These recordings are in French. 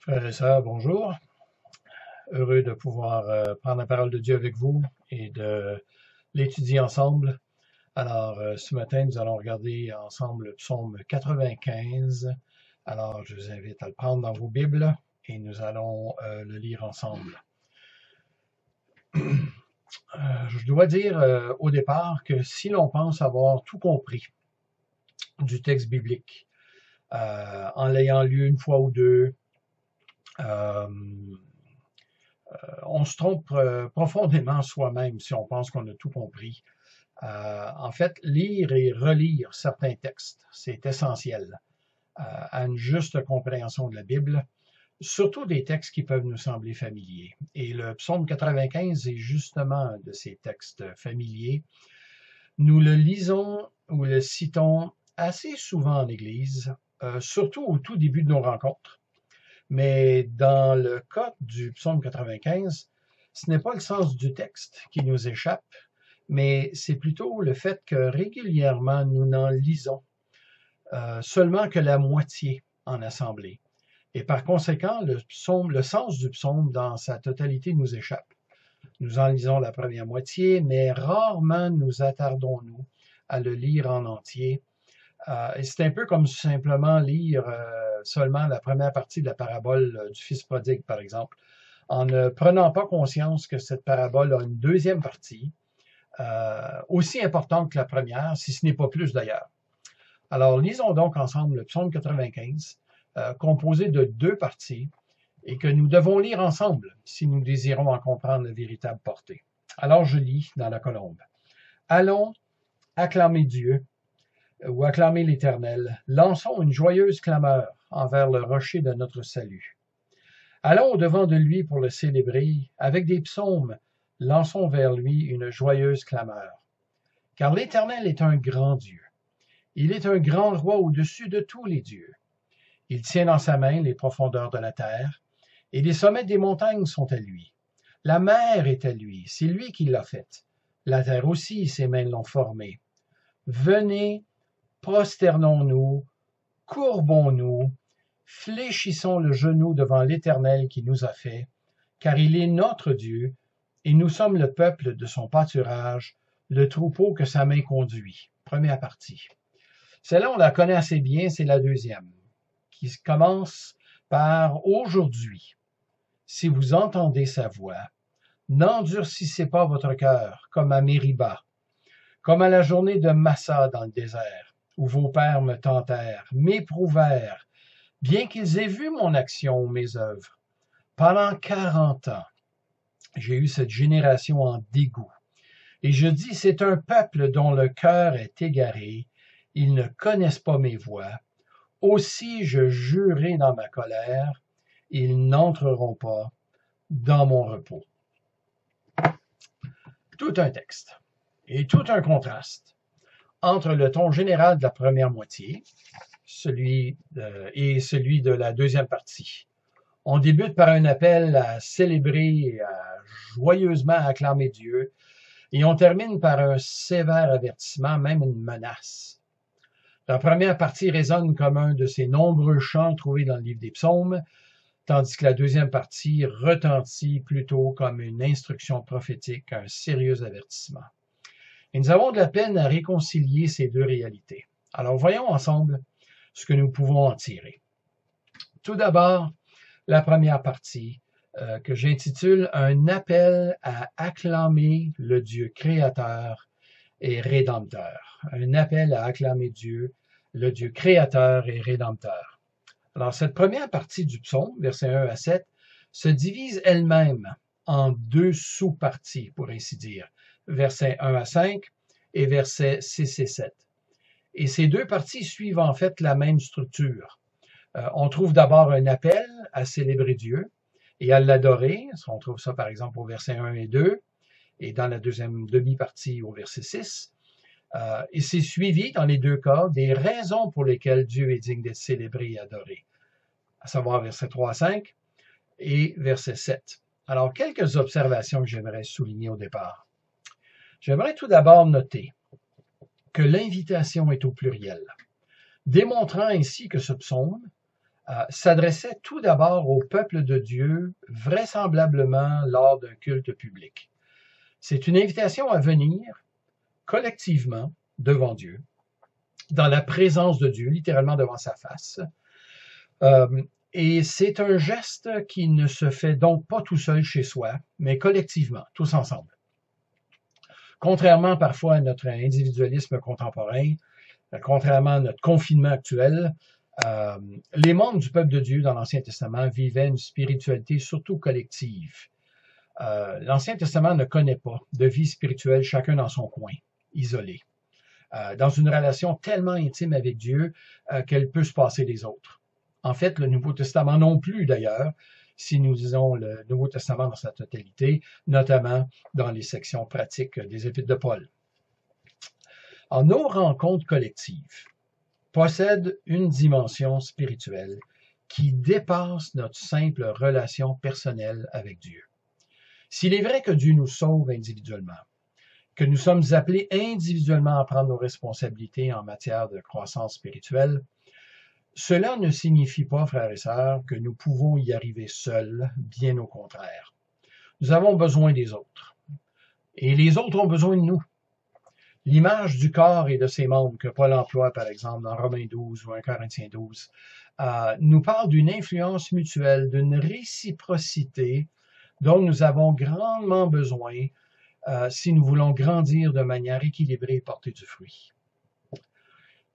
Frères et sœurs, bonjour. Heureux de pouvoir prendre la parole de Dieu avec vous et de l'étudier ensemble. Alors, ce matin, nous allons regarder ensemble le psaume 95. Alors, je vous invite à le prendre dans vos Bibles et nous allons le lire ensemble. Je dois dire au départ que si l'on pense avoir tout compris du texte biblique, en l'ayant lu une fois ou deux, on se trompe profondément soi-même si on pense qu'on a tout compris. En fait, lire et relire certains textes, c'est essentiel à une juste compréhension de la Bible, surtout des textes qui peuvent nous sembler familiers. Et le psaume 95 est justement un de ces textes familiers. Nous le lisons ou le citons assez souvent en Église, surtout au tout début de nos rencontres. Mais dans le cas du psaume 95, ce n'est pas le sens du texte qui nous échappe, mais c'est plutôt le fait que régulièrement nous n'en lisons seulement que la moitié en assemblée. Et par conséquent, le sens du psaume dans sa totalité nous échappe. Nous en lisons la première moitié, mais rarement nous attardons-nous à le lire en entier. Et c'est un peu comme simplement lire seulement la première partie de la parabole du Fils prodigue, par exemple, en ne prenant pas conscience que cette parabole a une deuxième partie, aussi importante que la première, si ce n'est pas plus d'ailleurs. Alors, lisons donc ensemble le psaume 95, composé de deux parties, et que nous devons lire ensemble si nous désirons en comprendre la véritable portée. Alors, je lis dans la colombe. Allons acclamer Dieu, ou acclamer l'Éternel, lançons une joyeuse clameur envers le rocher de notre salut. Allons au-devant de lui pour le célébrer, avec des psaumes, lançons vers lui une joyeuse clameur. Car l'Éternel est un grand Dieu. Il est un grand roi au-dessus de tous les dieux. Il tient dans sa main les profondeurs de la terre, et les sommets des montagnes sont à lui. La mer est à lui, c'est lui qui l'a faite. La terre aussi, ses mains l'ont formée. Venez, prosternons-nous, courbons-nous, fléchissons le genou devant l'Éternel qui nous a fait, car il est notre Dieu, et nous sommes le peuple de son pâturage, le troupeau que sa main conduit. Première partie. Celle-là, on la connaît assez bien, c'est la deuxième, qui commence par « Aujourd'hui, si vous entendez sa voix, n'endurcissez pas votre cœur comme à Mériba, comme à la journée de Massa dans le désert, où vos pères me tentèrent, m'éprouvèrent, bien qu'ils aient vu mon action ou mes œuvres. Pendant 40 ans, j'ai eu cette génération en dégoût. Et je dis, c'est un peuple dont le cœur est égaré, ils ne connaissent pas mes voies. Aussi je jurai dans ma colère, ils n'entreront pas dans mon repos. Tout un texte et tout un contraste entre le ton général de la première moitié et celui de la deuxième partie. On débute par un appel à célébrer et à joyeusement acclamer Dieu, et on termine par un sévère avertissement, même une menace. La première partie résonne comme un de ces nombreux chants trouvés dans le livre des psaumes, tandis que la deuxième partie retentit plutôt comme une instruction prophétique, un sérieux avertissement. Et nous avons de la peine à réconcilier ces deux réalités. Alors voyons ensemble ce que nous pouvons en tirer. Tout d'abord, la première partie que j'intitule « Un appel à acclamer le Dieu créateur et rédempteur ». Un appel à acclamer Dieu, le Dieu créateur et rédempteur. Alors, cette première partie du psaume, versets 1 à 7, se divise elle-même en deux sous-parties, pour ainsi dire, versets 1 à 5 et versets 6 et 7. Et ces deux parties suivent en fait la même structure. On trouve d'abord un appel à célébrer Dieu et à l'adorer. On trouve ça par exemple au verset 1 et 2 et dans la deuxième demi-partie au verset 6. Et c'est suivi dans les deux cas des raisons pour lesquelles Dieu est digne d'être célébré et adoré, à savoir verset 3 à 5 et verset 7. Alors, quelques observations que j'aimerais souligner au départ. J'aimerais tout d'abord noter que l'invitation est au pluriel, démontrant ainsi que ce psaume, s'adressait tout d'abord au peuple de Dieu, vraisemblablement lors d'un culte public. C'est une invitation à venir collectivement devant Dieu, dans la présence de Dieu, littéralement devant sa face. Et c'est un geste qui ne se fait donc pas tout seul chez soi, mais collectivement, tous ensemble. Contrairement parfois à notre individualisme contemporain, contrairement à notre confinement actuel, les membres du peuple de Dieu dans l'Ancien Testament vivaient une spiritualité surtout collective. L'Ancien Testament ne connaît pas de vie spirituelle chacun dans son coin, isolé, dans une relation tellement intime avec Dieu qu'elle peut se passer des autres. En fait, le Nouveau Testament non plus d'ailleurs, si nous lisons le Nouveau Testament dans sa totalité, notamment dans les sections pratiques des Épîtres de Paul. Alors, nos rencontres collectives possèdent une dimension spirituelle qui dépasse notre simple relation personnelle avec Dieu. S'il est vrai que Dieu nous sauve individuellement, que nous sommes appelés individuellement à prendre nos responsabilités en matière de croissance spirituelle, cela ne signifie pas, frères et sœurs, que nous pouvons y arriver seuls, bien au contraire. Nous avons besoin des autres. Et les autres ont besoin de nous. L'image du corps et de ses membres que Paul emploie, par exemple, dans Romains 12 ou 1 Corinthiens 12, nous parle d'une influence mutuelle, d'une réciprocité dont nous avons grandement besoin si nous voulons grandir de manière équilibrée et porter du fruit.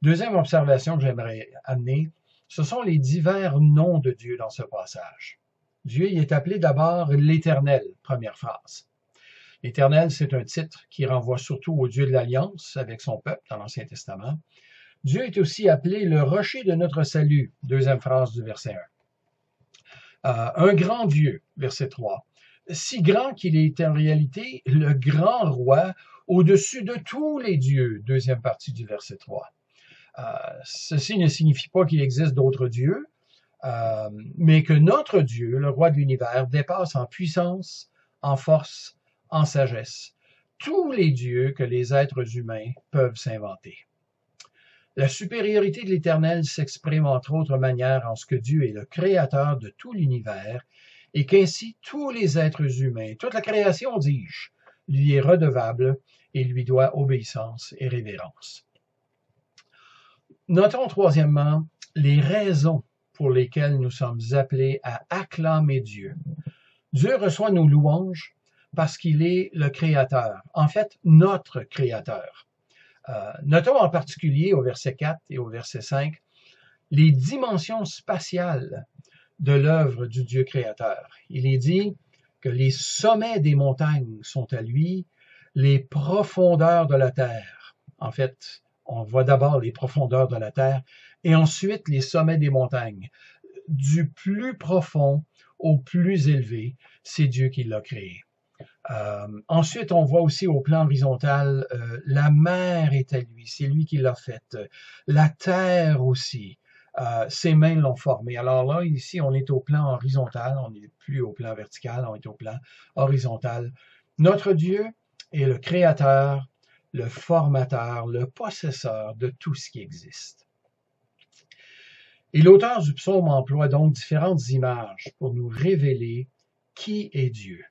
Deuxième observation que j'aimerais amener, ce sont les divers noms de Dieu dans ce passage. Dieu y est appelé d'abord l'Éternel, première phrase. L'Éternel, c'est un titre qui renvoie surtout au Dieu de l'Alliance avec son peuple dans l'Ancien Testament. Dieu est aussi appelé le rocher de notre salut, deuxième phrase du verset 1. Un grand Dieu, verset 3. Si grand qu'il est en réalité le grand roi au-dessus de tous les dieux, deuxième partie du verset 3. Ceci ne signifie pas qu'il existe d'autres dieux, mais que notre Dieu, le roi de l'univers, dépasse en puissance, en force, en sagesse, tous les dieux que les êtres humains peuvent s'inventer. La supériorité de l'Éternel s'exprime entre autres manières en ce que Dieu est le créateur de tout l'univers et qu'ainsi tous les êtres humains, toute la création, dis-je, lui est redevable et lui doit obéissance et révérence. Notons troisièmement les raisons pour lesquelles nous sommes appelés à acclamer Dieu. Dieu reçoit nos louanges parce qu'il est le Créateur, en fait notre Créateur. Notons en particulier au verset 4 et au verset 5 les dimensions spatiales de l'œuvre du Dieu créateur. Il est dit que les sommets des montagnes sont à lui, les profondeurs de la terre. En fait, on voit d'abord les profondeurs de la terre et ensuite les sommets des montagnes. Du plus profond au plus élevé, c'est Dieu qui l'a créé. Ensuite, on voit aussi au plan horizontal, la mer est à lui, c'est lui qui l'a faite. La terre aussi, ses mains l'ont formée. Alors là, ici, on est au plan horizontal, on n'est plus au plan vertical, on est au plan horizontal. Notre Dieu est le créateur, le formateur, le possesseur de tout ce qui existe. Et l'auteur du psaume emploie donc différentes images pour nous révéler qui est Dieu.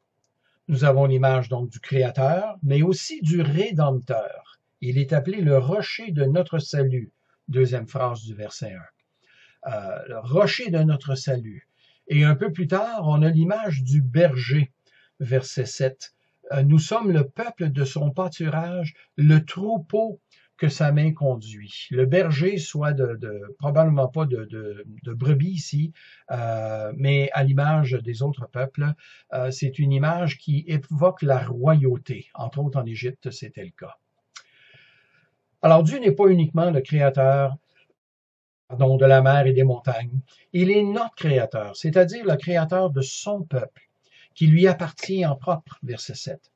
Nous avons l'image donc du Créateur, mais aussi du Rédempteur. Il est appelé le rocher de notre salut, deuxième phrase du verset 1. Le rocher de notre salut. Et un peu plus tard, on a l'image du berger, verset 7. Nous sommes le peuple de son pâturage, le troupeau que sa main conduit. Le berger, soit probablement pas de brebis ici, mais à l'image des autres peuples, c'est une image qui évoque la royauté. Entre autres, en Égypte, c'était le cas. Alors, Dieu n'est pas uniquement le créateur de la mer et des montagnes. Il est notre créateur, c'est-à-dire le créateur de son peuple, qui lui appartient en propre, verset 7.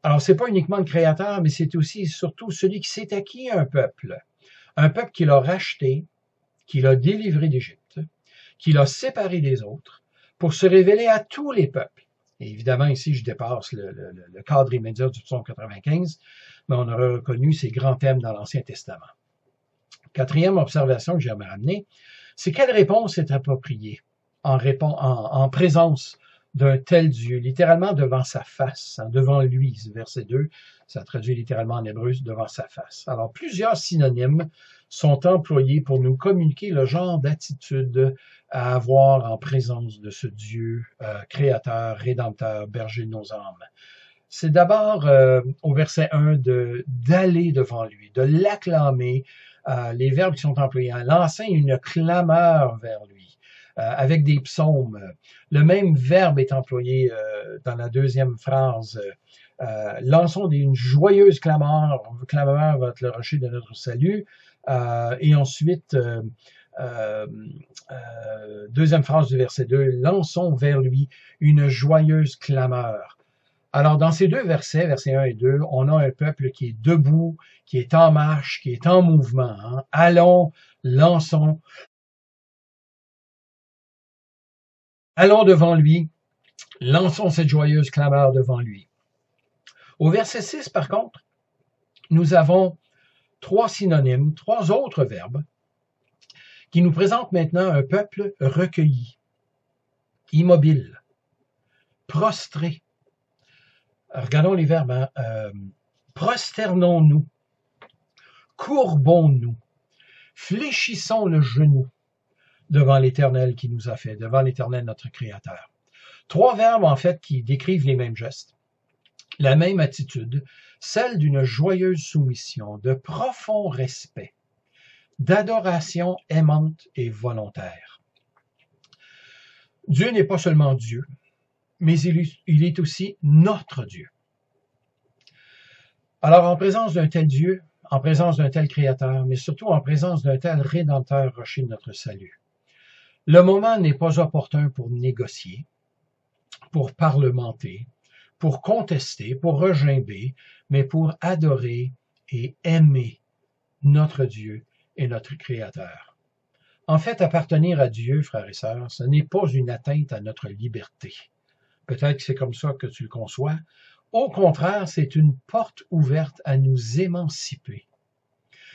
Alors, c'est pas uniquement le Créateur, mais c'est aussi et surtout celui qui s'est acquis un peuple qu'il a racheté, qu'il a délivré d'Égypte, qu'il a séparé des autres, pour se révéler à tous les peuples. Et évidemment, ici, je dépasse le cadre immédiat du psaume 95, mais on aura reconnu ces grands thèmes dans l'Ancien Testament. Quatrième observation que j'aimerais amener, C'est quelle réponse est appropriée en présence d'un tel Dieu, littéralement devant sa face, hein, devant lui, verset 2, ça traduit littéralement en hébreu, devant sa face. Alors, plusieurs synonymes sont employés pour nous communiquer le genre d'attitude à avoir en présence de ce Dieu créateur, rédempteur, berger de nos âmes. C'est d'abord au verset 1 d'aller devant lui, de l'acclamer, les verbes qui sont employés, hein, lancer une clameur vers lui, avec des psaumes. Le même verbe est employé dans la deuxième phrase. Lançons une joyeuse clameur vers le rocher de notre salut. Et ensuite, deuxième phrase du verset 2, lançons vers lui une joyeuse clameur. Alors, dans ces deux versets, versets 1 et 2, on a un peuple qui est debout, qui est en marche, qui est en mouvement. Hein. Allons, lançons. Allons devant lui, lançons cette joyeuse clameur devant lui. Au verset 6, par contre, nous avons trois synonymes, trois autres verbes qui nous présentent maintenant un peuple recueilli, immobile, prostré. Regardons les verbes. Hein. Prosternons-nous, courbons-nous, fléchissons le genou devant l'Éternel qui nous a fait, devant l'Éternel notre Créateur. Trois verbes, en fait, qui décrivent les mêmes gestes, la même attitude, celle d'une joyeuse soumission, de profond respect, d'adoration aimante et volontaire. Dieu n'est pas seulement Dieu, mais il est aussi notre Dieu. Alors, en présence d'un tel Dieu, en présence d'un tel Créateur, mais surtout en présence d'un tel Rédempteur, rocher de notre salut, le moment n'est pas opportun pour négocier, pour parlementer, pour contester, pour regimber, mais pour adorer et aimer notre Dieu et notre Créateur. En fait, appartenir à Dieu, frères et sœurs, ce n'est pas une atteinte à notre liberté. Peut-être que c'est comme ça que tu le conçois. Au contraire, c'est une porte ouverte à nous émanciper.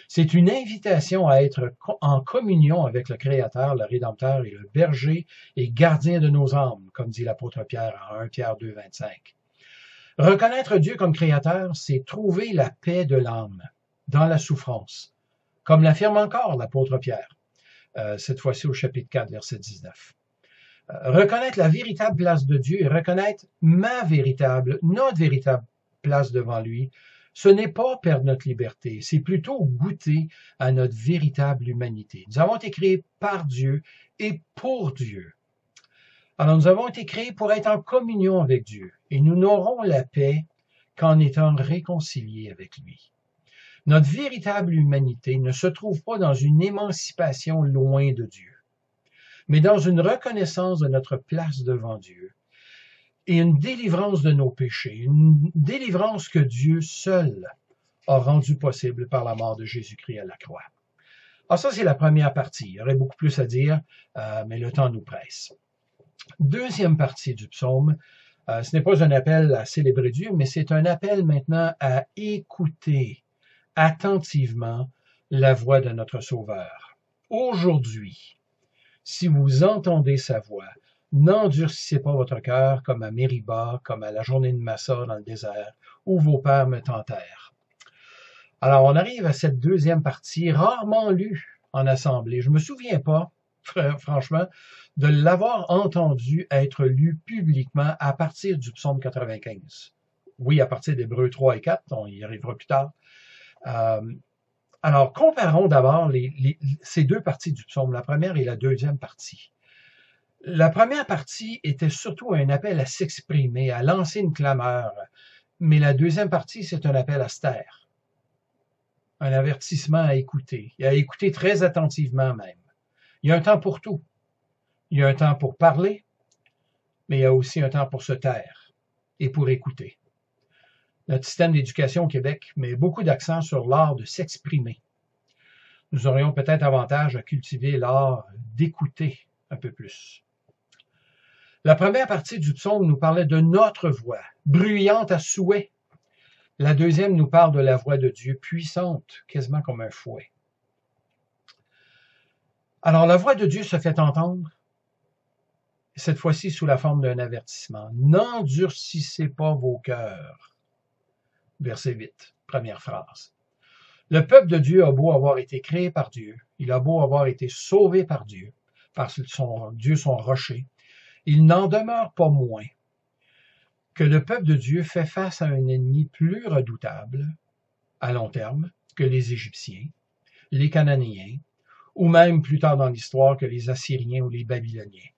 C'est une invitation à être en communion avec le Créateur, le Rédempteur et le berger et gardien de nos âmes, comme dit l'apôtre Pierre en 1 Pierre 2, 25. Reconnaître Dieu comme Créateur, c'est trouver la paix de l'âme dans la souffrance, comme l'affirme encore l'apôtre Pierre, cette fois-ci au chapitre 4, verset 19. Reconnaître la véritable place de Dieu et reconnaître notre véritable place devant lui, ce n'est pas perdre notre liberté, c'est plutôt goûter à notre véritable humanité. Nous avons été créés par Dieu et pour Dieu. Alors nous avons été créés pour être en communion avec Dieu et nous n'aurons la paix qu'en étant réconciliés avec lui. Notre véritable humanité ne se trouve pas dans une émancipation loin de Dieu, mais dans une reconnaissance de notre place devant Dieu et une délivrance de nos péchés, une délivrance que Dieu seul a rendue possible par la mort de Jésus-Christ à la croix. Alors ça, c'est la première partie. Il y aurait beaucoup plus à dire, mais le temps nous presse. Deuxième partie du psaume, ce n'est pas un appel à célébrer Dieu, mais c'est un appel maintenant à écouter attentivement la voix de notre Sauveur. Aujourd'hui, si vous entendez sa voix, n'endurcissez pas votre cœur comme à Mériba, comme à la journée de Massa dans le désert, où vos pères me tentèrent. Alors, on arrive à cette deuxième partie, rarement lue en assemblée. Je me souviens pas, franchement, de l'avoir entendu être lu publiquement à partir du psaume 95. Oui, à partir d'Hébreux 3 et 4, on y arrivera plus tard. Alors, comparons d'abord ces deux parties du psaume, la première et la deuxième partie. La première partie était surtout un appel à s'exprimer, à lancer une clameur, mais la deuxième partie, c'est un appel à se taire, un avertissement à écouter très attentivement même. Il y a un temps pour tout. Il y a un temps pour parler, mais il y a aussi un temps pour se taire et pour écouter. Notre système d'éducation au Québec met beaucoup d'accent sur l'art de s'exprimer. Nous aurions peut-être avantage à cultiver l'art d'écouter un peu plus. La première partie du psaume nous parlait de notre voix, bruyante à souhait. La deuxième nous parle de la voix de Dieu, puissante, quasiment comme un fouet. Alors la voix de Dieu se fait entendre, cette fois-ci sous la forme d'un avertissement. N'endurcissez pas vos cœurs. Verset 8, première phrase. Le peuple de Dieu a beau avoir été créé par Dieu, il a beau avoir été sauvé par Dieu, parce que Dieu son rocher, il n'en demeure pas moins que le peuple de Dieu fait face à un ennemi plus redoutable, à long terme, que les Égyptiens, les Cananéens, ou même plus tard dans l'histoire que les Assyriens ou les Babyloniens.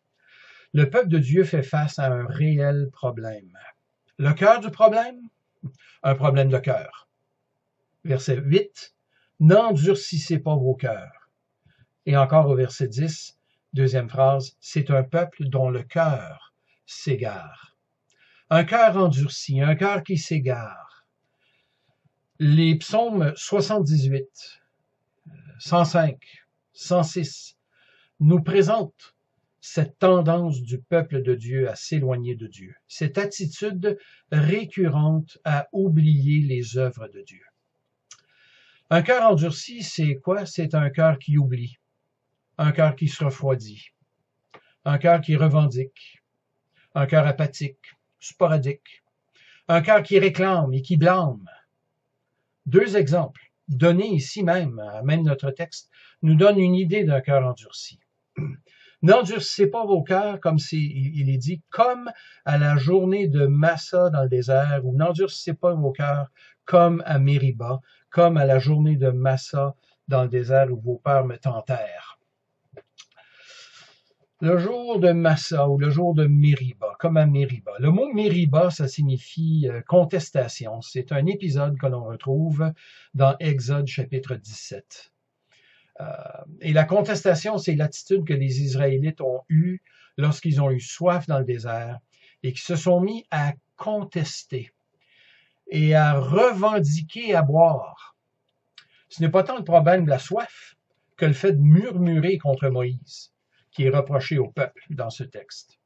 Le peuple de Dieu fait face à un réel problème. Le cœur du problème? Un problème de cœur. Verset 8, « N'endurcissez pas vos cœurs. » Et encore au verset 10, deuxième phrase, « C'est un peuple dont le cœur s'égare. » Un cœur endurci, un cœur qui s'égare. Les psaumes 78, 105, 106 nous présentent cette tendance du peuple de Dieu à s'éloigner de Dieu, cette attitude récurrente à oublier les œuvres de Dieu. Un cœur endurci, c'est quoi? C'est un cœur qui oublie, un cœur qui se refroidit, un cœur qui revendique, un cœur apathique, sporadique, un cœur qui réclame et qui blâme. Deux exemples, donnés ici même notre texte, nous donnent une idée d'un cœur endurci. N'endurcissez pas vos cœurs, comme il est dit, comme à la journée de Massa dans le désert, ou n'endurcissez pas vos cœurs comme à Mériba, comme à la journée de Massa dans le désert où vos pères me tentèrent. Le jour de Massa ou le jour de Mériba, comme à Mériba. Le mot Mériba, ça signifie contestation. C'est un épisode que l'on retrouve dans Exode chapitre 17. Et la contestation, c'est l'attitude que les Israélites ont eue lorsqu'ils ont eu soif dans le désert et qui se sont mis à contester et à revendiquer à boire. Ce n'est pas tant le problème de la soif que le fait de murmurer contre Moïse, qui est reproché au peuple dans ce texte.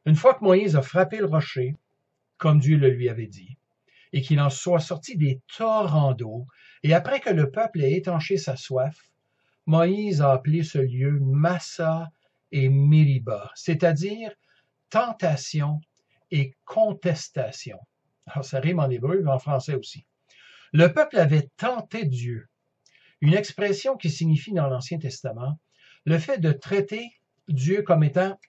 Une fois que Moïse a frappé le rocher, comme Dieu le lui avait dit, et qu'il en soit sorti des torrents d'eau, et après que le peuple ait étanché sa soif, Moïse a appelé ce lieu Massa et Mériba, c'est-à-dire tentation et contestation. Alors, ça rime en hébreu, mais en français aussi. Le peuple avait tenté Dieu, une expression qui signifie dans l'Ancien Testament le fait de traiter Dieu comme étant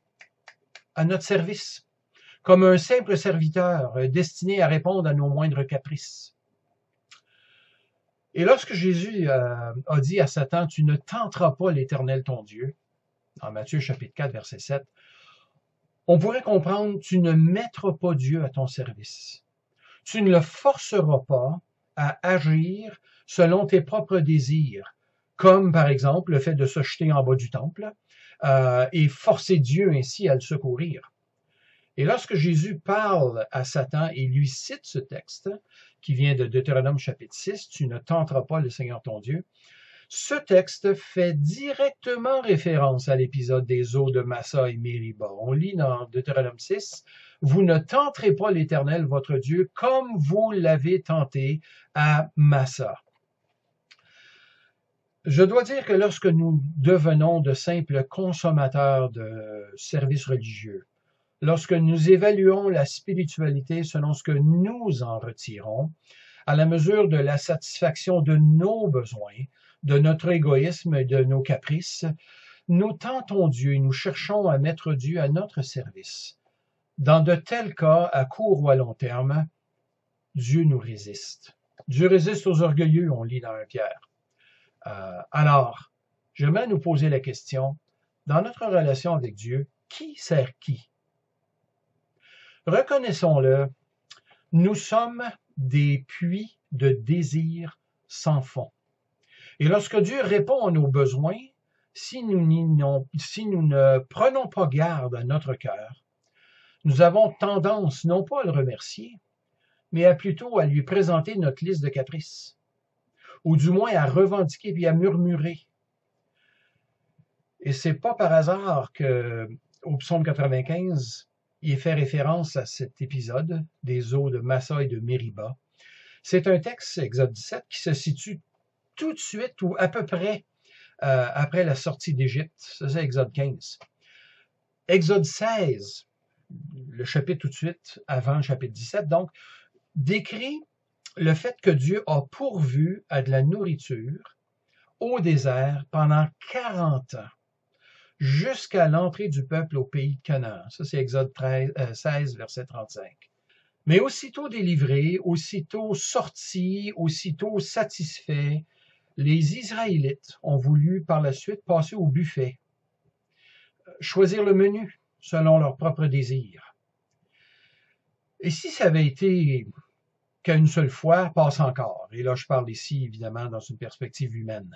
à notre service, comme un simple serviteur destiné à répondre à nos moindres caprices. Et lorsque Jésus a dit à Satan, « Tu ne tenteras pas l'Éternel ton Dieu », en Matthieu chapitre 4, verset 7, on pourrait comprendre, « Tu ne mettras pas Dieu à ton service. Tu ne le forceras pas à agir selon tes propres désirs, comme par exemple le fait de se jeter en bas du temple et forcer Dieu ainsi à le secourir. » Et lorsque Jésus parle à Satan et lui cite ce texte, qui vient de Deutéronome chapitre 6, « Tu ne tenteras pas le Seigneur ton Dieu », ce texte fait directement référence à l'épisode des eaux de Massa et Mériba. On lit dans Deutéronome 6, « Vous ne tenterez pas l'Éternel votre Dieu comme vous l'avez tenté à Massa. » Je dois dire que lorsque nous devenons de simples consommateurs de services religieux, lorsque nous évaluons la spiritualité selon ce que nous en retirons, à la mesure de la satisfaction de nos besoins, de notre égoïsme et de nos caprices, nous tentons Dieu et nous cherchons à mettre Dieu à notre service. Dans de tels cas, à court ou à long terme, Dieu nous résiste. Dieu résiste aux orgueilleux, on lit dans 1 Pierre. Alors, j'aimerais nous poser la question, dans notre relation avec Dieu, qui sert qui? Reconnaissons-le, nous sommes des puits de désirs sans fond. Et lorsque Dieu répond à nos besoins, si nous ne prenons pas garde à notre cœur, nous avons tendance non pas à le remercier, mais plutôt à lui présenter notre liste de caprices, ou du moins à revendiquer puis à murmurer. Et c'est pas par hasard que, au psaume 95, il est fait référence à cet épisode des eaux de Massa et de Mériba. C'est un texte, Exode 17, qui se situe tout de suite ou à peu près après la sortie d'Égypte. Ça, c'est Exode 15. Exode 16, le chapitre tout de suite avant le chapitre 17, donc, décrit le fait que Dieu a pourvu à de la nourriture au désert pendant 40 ans, jusqu'à l'entrée du peuple au pays de Canaan. Ça, c'est Exode 16, verset 35. Mais aussitôt délivrés, aussitôt sortis, aussitôt satisfaits, les Israélites ont voulu par la suite passer au buffet, choisir le menu selon leur propre désir. Et si ça avait été qu'à une seule fois, passe encore. Et là, je parle ici, évidemment, dans une perspective humaine.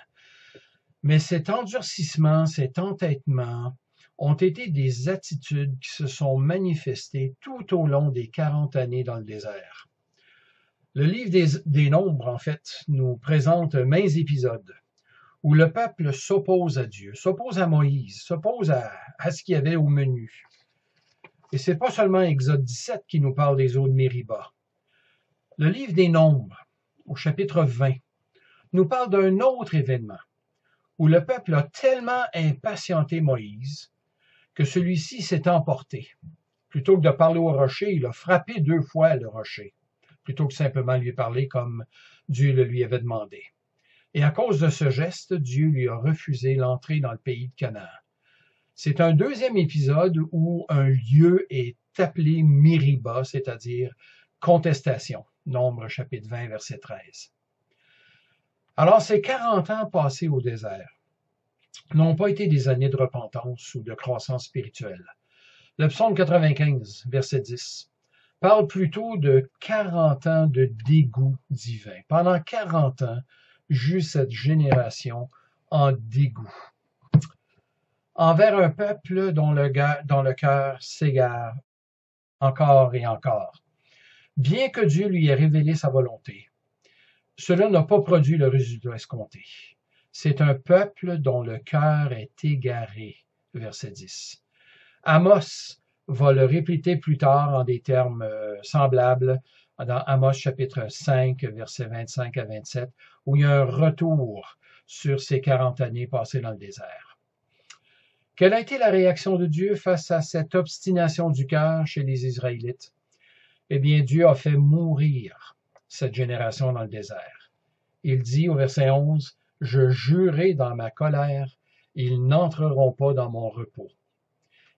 Mais cet endurcissement, cet entêtement ont été des attitudes qui se sont manifestées tout au long des 40 années dans le désert. Le livre des Nombres, en fait, nous présente maints épisodes où le peuple s'oppose à Dieu, s'oppose à Moïse, s'oppose à ce qu'il y avait au menu. Et c'est pas seulement Exode 17 qui nous parle des eaux de Mériba. Le livre des Nombres, au chapitre 20, nous parle d'un autre événement où le peuple a tellement impatienté Moïse que celui-ci s'est emporté. Plutôt que de parler au rocher, il a frappé 2 fois le rocher, plutôt que simplement lui parler comme Dieu le lui avait demandé. Et à cause de ce geste, Dieu lui a refusé l'entrée dans le pays de Canaan. C'est un deuxième épisode où un lieu est appelé Mériba, c'est-à-dire contestation. Nombre chapitre 20, verset 13. Alors, ces 40 ans passés au désert n'ont pas été des années de repentance ou de croissance spirituelle. Le psaume 95, verset 10, parle plutôt de 40 ans de dégoût divin. Pendant 40 ans, j'eus cette génération en dégoût envers un peuple dont le cœur s'égare encore et encore. Bien que Dieu lui ait révélé sa volonté, cela n'a pas produit le résultat escompté. C'est un peuple dont le cœur est égaré, verset 10. Amos va le répéter plus tard en des termes semblables dans Amos chapitre 5, versets 25 à 27, où il y a un retour sur ces 40 années passées dans le désert. Quelle a été la réaction de Dieu face à cette obstination du cœur chez les Israélites? Eh bien, Dieu a fait mourir cette génération dans le désert. Il dit au verset 11, « Je jurai dans ma colère, ils n'entreront pas dans mon repos. »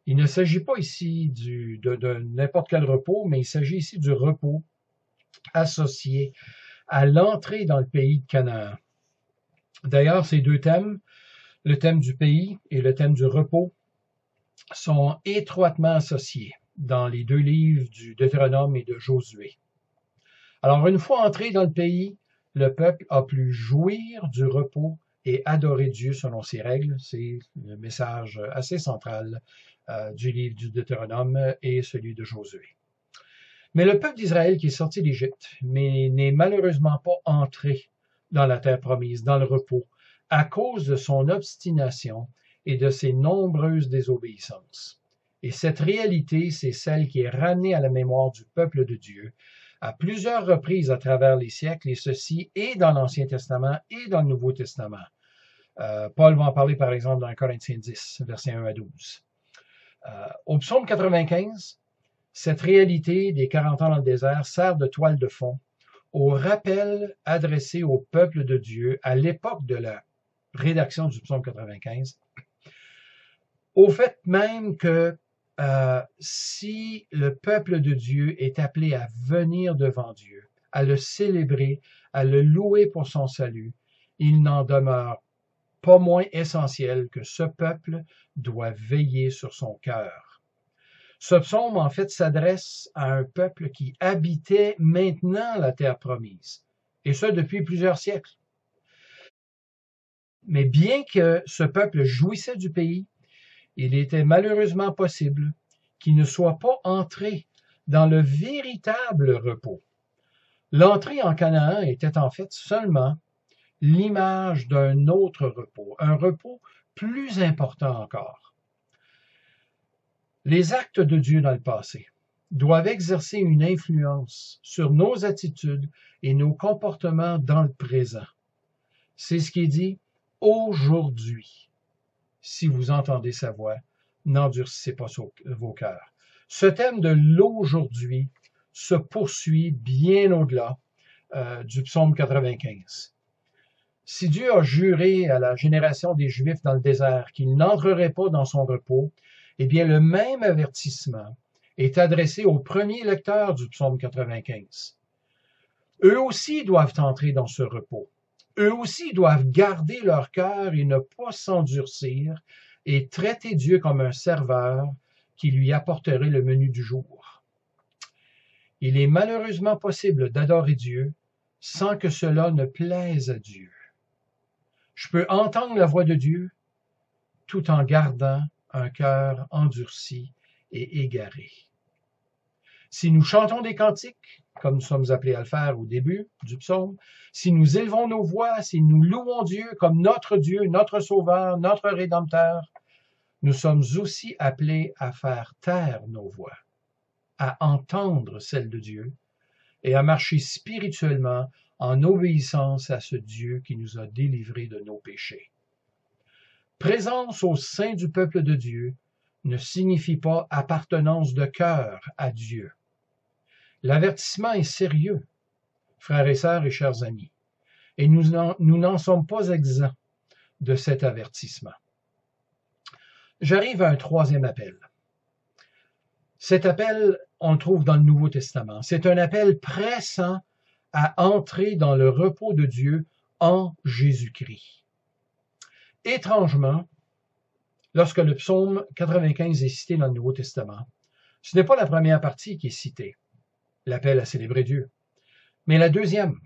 Il ne s'agit pas ici de n'importe quel repos, mais il s'agit ici du repos associé à l'entrée dans le pays de Canaan. D'ailleurs, ces deux thèmes, le thème du pays et le thème du repos, sont étroitement associés dans les 2 livres du Deutéronome et de Josué. Alors, une fois entré dans le pays, le peuple a pu jouir du repos et adorer Dieu selon ses règles. C'est le message assez central du livre du Deutéronome et celui de Josué. Mais le peuple d'Israël qui est sorti d'Égypte, mais n'est malheureusement pas entré dans la terre promise, dans le repos, à cause de son obstination et de ses nombreuses désobéissances. Et cette réalité, c'est celle qui est ramenée à la mémoire du peuple de Dieu à plusieurs reprises à travers les siècles, et ceci et dans l'Ancien Testament et dans le Nouveau Testament. Paul va en parler par exemple dans Corinthiens 10, versets 1 à 12. Au psaume 95, cette réalité des 40 ans dans le désert sert de toile de fond au rappel adressé au peuple de Dieu à l'époque de la rédaction du psaume 95, au fait même que si le peuple de Dieu est appelé à venir devant Dieu, à le célébrer, à le louer pour son salut, il n'en demeure pas moins essentiel que ce peuple doit veiller sur son cœur. Ce psaume, en fait, s'adresse à un peuple qui habitait maintenant la terre promise, et ce depuis plusieurs siècles. Mais bien que ce peuple jouissait du pays, il était malheureusement possible qu'il ne soit pas entré dans le véritable repos. L'entrée en Canaan était en fait seulement l'image d'un autre repos, un repos plus important encore. Les actes de Dieu dans le passé doivent exercer une influence sur nos attitudes et nos comportements dans le présent. C'est ce qui est dit aujourd'hui, si vous entendez sa voix, n'endurcissez pas vos cœurs. Ce thème de l'aujourd'hui se poursuit bien au-delà du psaume 95. Si Dieu a juré à la génération des Juifs dans le désert qu'ils n'entreraient pas dans son repos, eh bien le même avertissement est adressé aux premiers lecteurs du psaume 95. Eux aussi doivent entrer dans ce repos. Eux aussi doivent garder leur cœur et ne pas s'endurcir et traiter Dieu comme un serveur qui lui apporterait le menu du jour. Il est malheureusement possible d'adorer Dieu sans que cela ne plaise à Dieu. Je peux entendre la voix de Dieu tout en gardant un cœur endurci et égaré. Si nous chantons des cantiques, comme nous sommes appelés à le faire au début du psaume, si nous élevons nos voix, si nous louons Dieu comme notre Dieu, notre Sauveur, notre Rédempteur, nous sommes aussi appelés à faire taire nos voix, à entendre celle de Dieu et à marcher spirituellement en obéissance à ce Dieu qui nous a délivrés de nos péchés. Présence au sein du peuple de Dieu ne signifie pas appartenance de cœur à Dieu. L'avertissement est sérieux, frères et sœurs et chers amis, et nous n'en sommes pas exempts de cet avertissement. J'arrive à un troisième appel. Cet appel, on le trouve dans le Nouveau Testament. C'est un appel pressant à entrer dans le repos de Dieu en Jésus-Christ. Étrangement, lorsque le psaume 95 est cité dans le Nouveau Testament, ce n'est pas la première partie qui est citée, l'appel à célébrer Dieu, mais la deuxième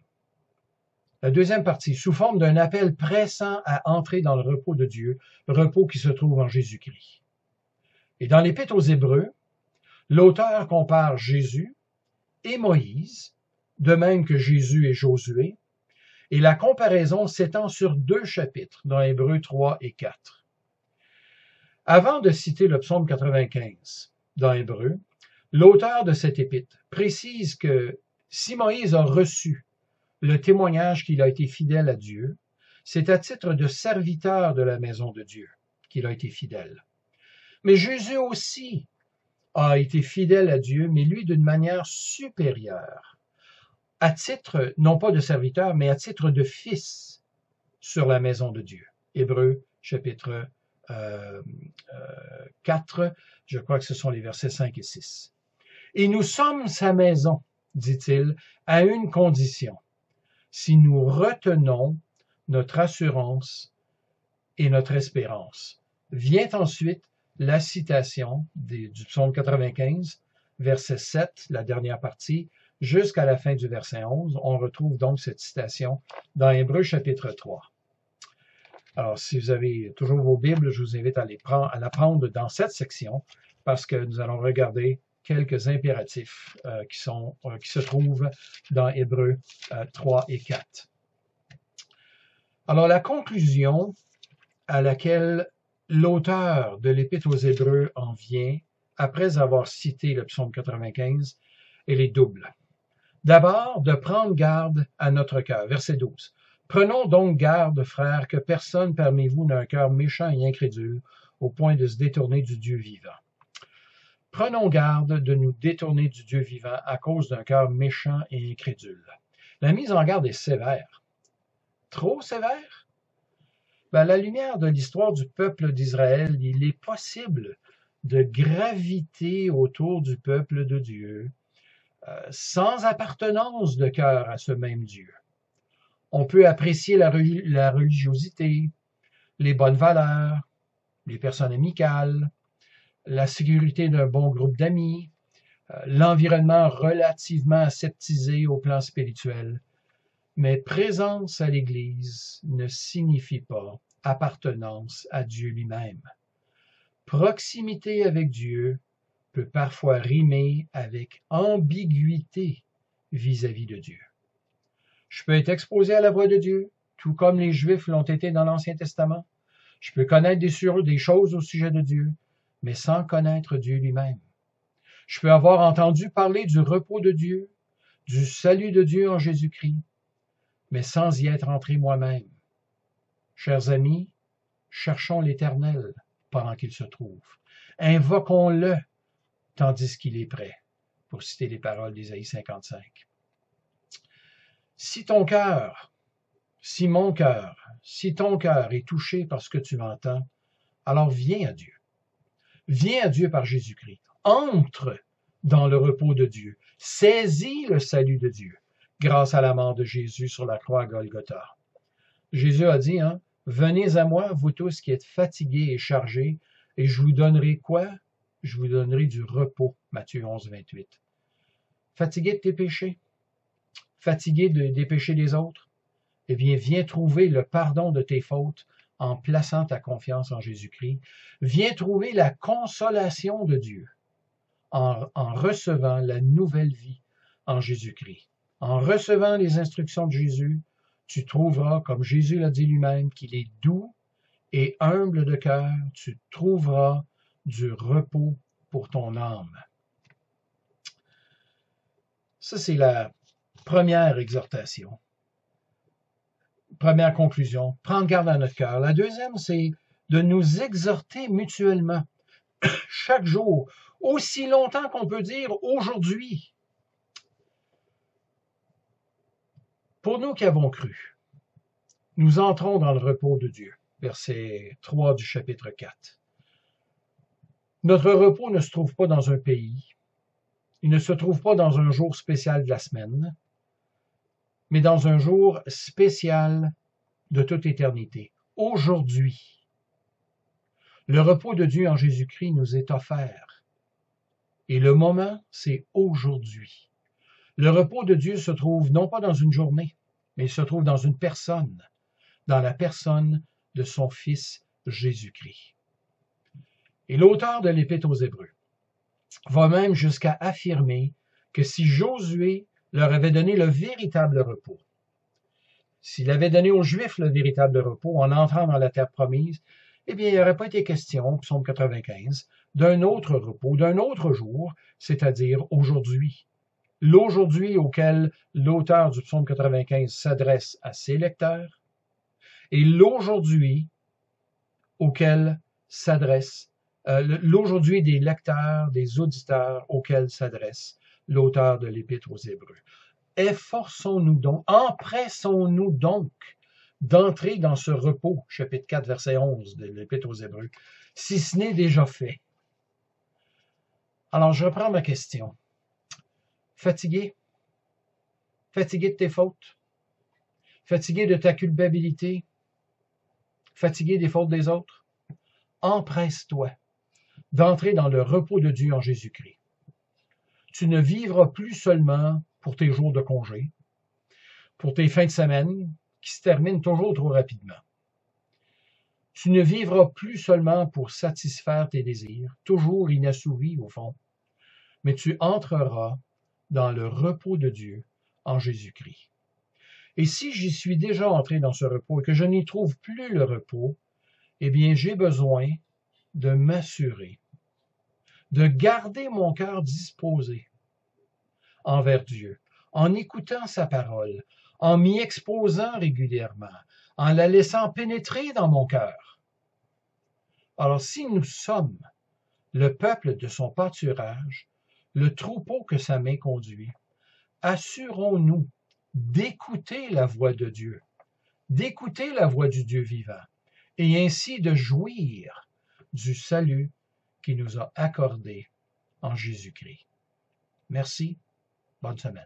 partie, sous forme d'un appel pressant à entrer dans le repos de Dieu, repos qui se trouve en Jésus-Christ. Et dans l'Épître aux Hébreux, l'auteur compare Jésus et Moïse, de même que Jésus et Josué, et la comparaison s'étend sur 2 chapitres, dans Hébreux 3 et 4. Avant de citer le psaume 95 dans Hébreux, l'auteur de cet épître précise que si Moïse a reçu le témoignage qu'il a été fidèle à Dieu, c'est à titre de serviteur de la maison de Dieu qu'il a été fidèle. Mais Jésus aussi a été fidèle à Dieu, mais lui d'une manière supérieure, à titre, non pas de serviteur, mais à titre de fils sur la maison de Dieu. Hébreux, chapitre 4, je crois que ce sont les versets 5 et 6. Et nous sommes sa maison, dit-il, à une condition, si nous retenons notre assurance et notre espérance. Vient ensuite la citation du psaume 95, verset 7, la dernière partie, jusqu'à la fin du verset 11. On retrouve donc cette citation dans Hébreux chapitre 3. Alors, si vous avez toujours vos Bibles, je vous invite à la prendre dans cette section parce que nous allons regarder quelques impératifs qui se trouvent dans Hébreux 3 et 4. Alors, la conclusion à laquelle l'auteur de l'Épître aux Hébreux en vient, après avoir cité le psaume 95, elle est double. D'abord, de prendre garde à notre cœur. Verset 12. Prenons donc garde, frères, que personne parmi vous n'ait un cœur méchant et incrédule, au point de se détourner du Dieu vivant. Prenons garde de nous détourner du Dieu vivant à cause d'un cœur méchant et incrédule. La mise en garde est sévère. Trop sévère? À la lumière de l'histoire du peuple d'Israël, il est possible de graviter autour du peuple de Dieu sans appartenance de cœur à ce même Dieu. On peut apprécier la religiosité, les bonnes valeurs, les personnes amicales, la sécurité d'un bon groupe d'amis, l'environnement relativement aseptisé au plan spirituel. Mais présence à l'Église ne signifie pas appartenance à Dieu lui-même. Proximité avec Dieu peut parfois rimer avec ambiguïté vis-à-vis de Dieu. Je peux être exposé à la voix de Dieu, tout comme les Juifs l'ont été dans l'Ancien Testament. Je peux connaître des choses au sujet de Dieu, mais sans connaître Dieu lui-même. Je peux avoir entendu parler du repos de Dieu, du salut de Dieu en Jésus-Christ, mais sans y être entré moi-même. Chers amis, cherchons l'Éternel pendant qu'il se trouve. Invoquons-le tandis qu'il est prêt, pour citer les paroles d'Ésaïe 55. Si ton cœur est touché par ce que tu entends, alors viens à Dieu. Viens à Dieu par Jésus-Christ. Entre dans le repos de Dieu. Saisis le salut de Dieu grâce à la mort de Jésus sur la croix à Golgotha. Jésus a dit, venez à moi, vous tous qui êtes fatigués et chargés, et je vous donnerai quoi? Je vous donnerai du repos. Matthieu 11, 28. Fatigué de tes péchés? Fatigué des péchés des autres? Eh bien, viens trouver le pardon de tes fautes en plaçant ta confiance en Jésus-Christ. Viens trouver la consolation de Dieu en recevant la nouvelle vie en Jésus-Christ. En recevant les instructions de Jésus, tu trouveras, comme Jésus l'a dit lui-même, qu'il est doux et humble de cœur, tu trouveras du repos pour ton âme. Ça, c'est la première exhortation. Première conclusion, prendre garde à notre cœur. La deuxième, c'est de nous exhorter mutuellement, chaque jour, aussi longtemps qu'on peut dire aujourd'hui. Pour nous qui avons cru, nous entrons dans le repos de Dieu. Verset 3 du chapitre 4. Notre repos ne se trouve pas dans un pays, il ne se trouve pas dans un jour spécial de la semaine, mais dans un jour spécial de toute éternité. Aujourd'hui, le repos de Dieu en Jésus-Christ nous est offert. Et le moment, c'est aujourd'hui. Le repos de Dieu se trouve non pas dans une journée, mais il se trouve dans une personne, dans la personne de son Fils Jésus-Christ. Et l'auteur de l'Épître aux Hébreux va même jusqu'à affirmer que si Josué leur avait donné le véritable repos, s'il avait donné aux Juifs le véritable repos en entrant dans la terre promise, eh bien, il n'y aurait pas été question, psaume 95, d'un autre repos, d'un autre jour, c'est-à-dire aujourd'hui. L'aujourd'hui auquel l'auteur du psaume 95 s'adresse à ses lecteurs et l'aujourd'hui auquel s'adresse, l'aujourd'hui des lecteurs, des auditeurs auxquels s'adresse l'auteur de l'Épître aux Hébreux. Efforçons-nous donc, empressons-nous donc d'entrer dans ce repos, chapitre 4, verset 11 de l'Épître aux Hébreux, si ce n'est déjà fait. Alors, je reprends ma question. Fatigué? Fatigué de tes fautes? Fatigué de ta culpabilité? Fatigué des fautes des autres? Empresse-toi d'entrer dans le repos de Dieu en Jésus-Christ. Tu ne vivras plus seulement pour tes jours de congé, pour tes fins de semaine, qui se terminent toujours trop rapidement. Tu ne vivras plus seulement pour satisfaire tes désirs, toujours inassouvis au fond, mais tu entreras dans le repos de Dieu en Jésus-Christ. Et si j'y suis déjà entré dans ce repos et que je n'y trouve plus le repos, eh bien, j'ai besoin de m'assurer, de garder mon cœur disposé envers Dieu, en écoutant sa parole, en m'y exposant régulièrement, en la laissant pénétrer dans mon cœur. Alors, si nous sommes le peuple de son pâturage, le troupeau que sa main conduit, assurons-nous d'écouter la voix de Dieu, d'écouter la voix du Dieu vivant, et ainsi de jouir du salut qu'il nous a accordé en Jésus-Christ. Merci, bonne semaine.